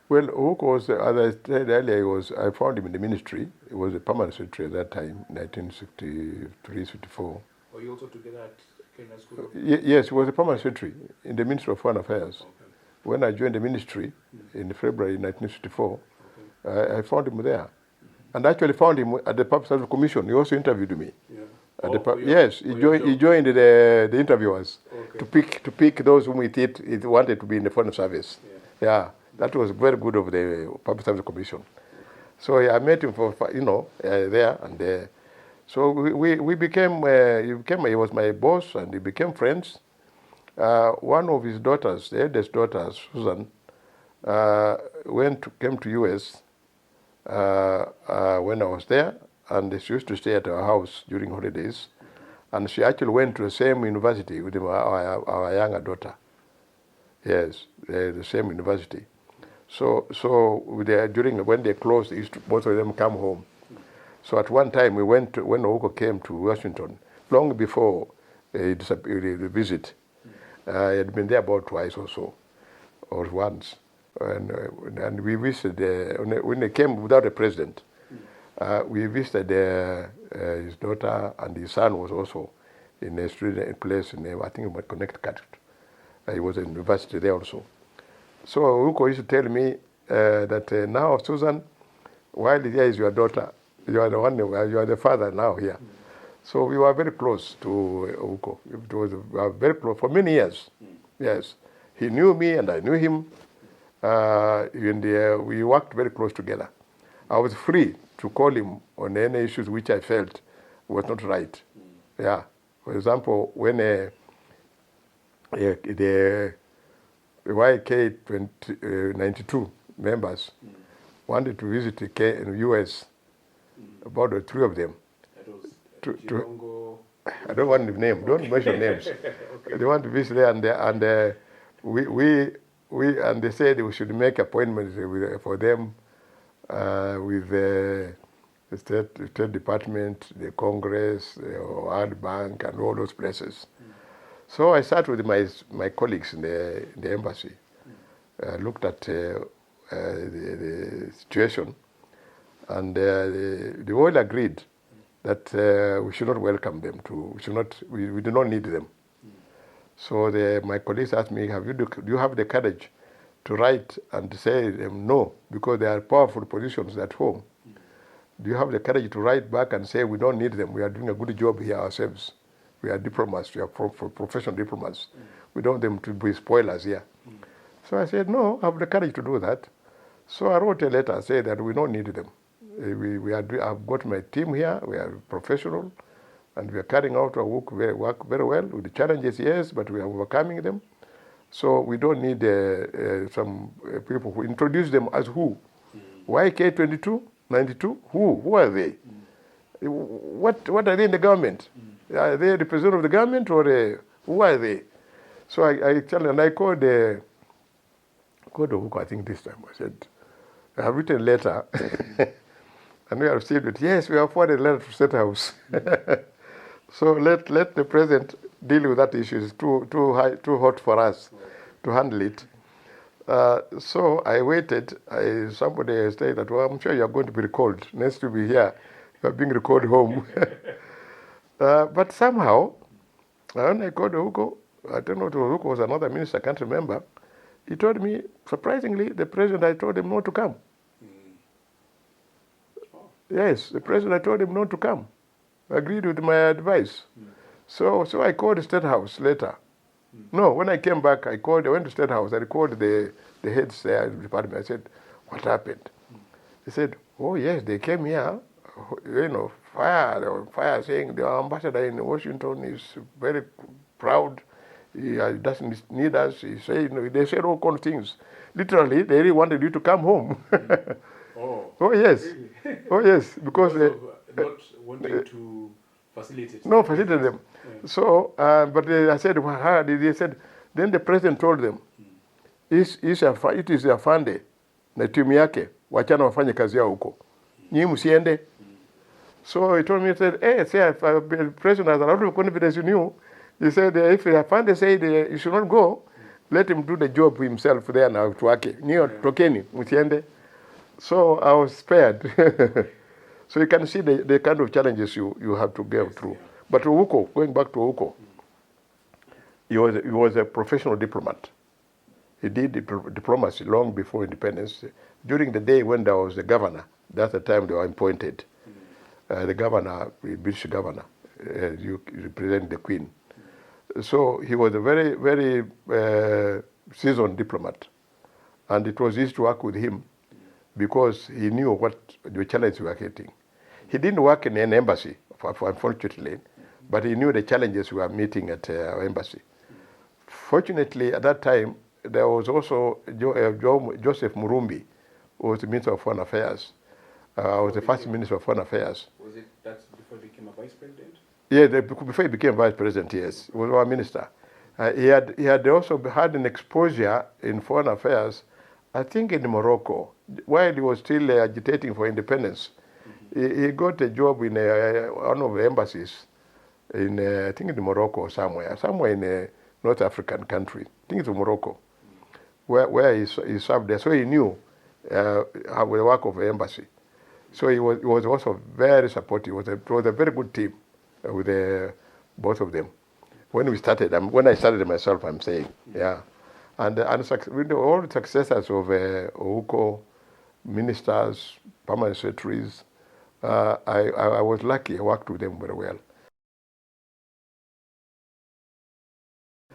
Well, Ouko was, as I said earlier, I found him in the ministry. He was a permanent secretary at that time, 1963, 64. Were you also together at Kenya School? Yes, he was a permanent secretary in the Ministry of Foreign Affairs. Okay. When I joined the ministry in February 1964, I found him there. And actually found him at the Public Service Commission. He also interviewed me. Yeah. Yes, he joined the interviewers to pick those whom he wanted to be in the Foreign Service. Yeah, that was very good of the Public Service Commission. So I met him for there and so we became. He was my boss and we became friends. One of his daughters, the eldest daughter, Susan, came to US when I was there, and she used to stay at our house during holidays. And she actually went to the same university with our younger daughter. Yes, the same university. So during when they closed, both of them come home. So at one time when Ouko came to Washington, long before the visit, he had been there about twice or so, or once. And we visited, when they came without a president, we visited his daughter, and his son was also in a student place in, I think, in Connecticut. He was at university there also. So Ouko used to tell me that now, Susan, while here is your daughter, you are the father now here. So we were very close to Ouko. We were very close for many years. Yes, he knew me and I knew him. We worked very close together. I was free to call him on any issues which I felt was not right. Yeah. For example, when the YK 92 members wanted to visit the US, about the three of them. I don't want to name. Don't mention names. Okay. They want to visit there, and they said we should make appointments for them with the State Department, the Congress, the World Bank, and all those places. So I sat with my colleagues in the embassy, looked at the situation, and they all agreed that we should not welcome them. We do not need them. So my colleagues asked me, do you have the courage to write and say them no, because they are powerful positions at home? Do you have the courage to write back and say we don't need them? We are doing a good job here ourselves. We are diplomats. We are professional diplomats. We don't want them to be spoilers here. So I said, no, I have the courage to do that. So I wrote a letter saying that we don't need them. I've got my team here. We are professional, and we are carrying out our work very well. With the challenges, yes, but we are overcoming them. So we don't need some people who introduce them as who? YK 22, 92? Who are they? What are they in the government? Are they representative of the government, or who are they? So I called Ouko, I think this time. I said, I have written a letter, and we have received it. Yes, we have forwarded a letter to State House. So let the president deal with that issue. It's too hot for us to handle it. So I waited. Somebody said that, well, I'm sure you're going to be recalled. Next to be here, you're being recalled home. But somehow, when I called Ouko, I don't know if Ouko was another minister, I can't remember. He told me, surprisingly, the president, I told him not to come. Yes, the president, I told him not to come. Agreed with my advice. So I called the State House later. No, when I came back, I went to State House. I called the heads there in the department. I said, what happened? They said, oh yes, they came here, fire, saying the ambassador in Washington is very proud. He doesn't need us. He said, they said all kinds of things. Literally, they really wanted you to come home. Oh yes. Really? Oh yes, because not wanting to facilitate. No, facilitate them. Yeah. So, but I said, how did they said? Then the president told them, it is Afande na timu yake wachana wafanye kazi yao huko. Nyinyi msiende. So he told me, he said, the president has a lot of confidence in you. He said, if Afande said you should not go, Let him do the job himself there na watu wake. Niyo tokeni, msiende. So I was spared. So you can see the kind of challenges you have to go through. Yeah. But Ouko, going back to Ouko, he was a professional diplomat. He did diplomacy long before independence. During the day when there was the governor, that's the time they were appointed. The governor, the British governor, you represent the Queen. So he was a very, very seasoned diplomat. And it was easy to work with him because he knew what the challenges we were getting. He didn't work in an embassy, unfortunately, but he knew the challenges we were meeting at our embassy. Fortunately, at that time, there was also Joseph Murumbi, who was the Minister of Foreign Affairs. Was the first Minister of Foreign Affairs. Was it that before he became a vice president? Yeah, before he became vice president, yes, he was our minister. He had also had an exposure in foreign affairs, I think in Morocco, while he was still agitating for independence. He got a job in one of the embassies in, I think in Morocco or somewhere in a North African country. I think it's Morocco, where he served there. So he knew how the work of the embassy. So he was also very supportive. It was a very good team with both of them. When I started myself, I'm saying, yeah. And with all the successors of Ouko, ministers, permanent secretaries, I was lucky. I worked with them very well.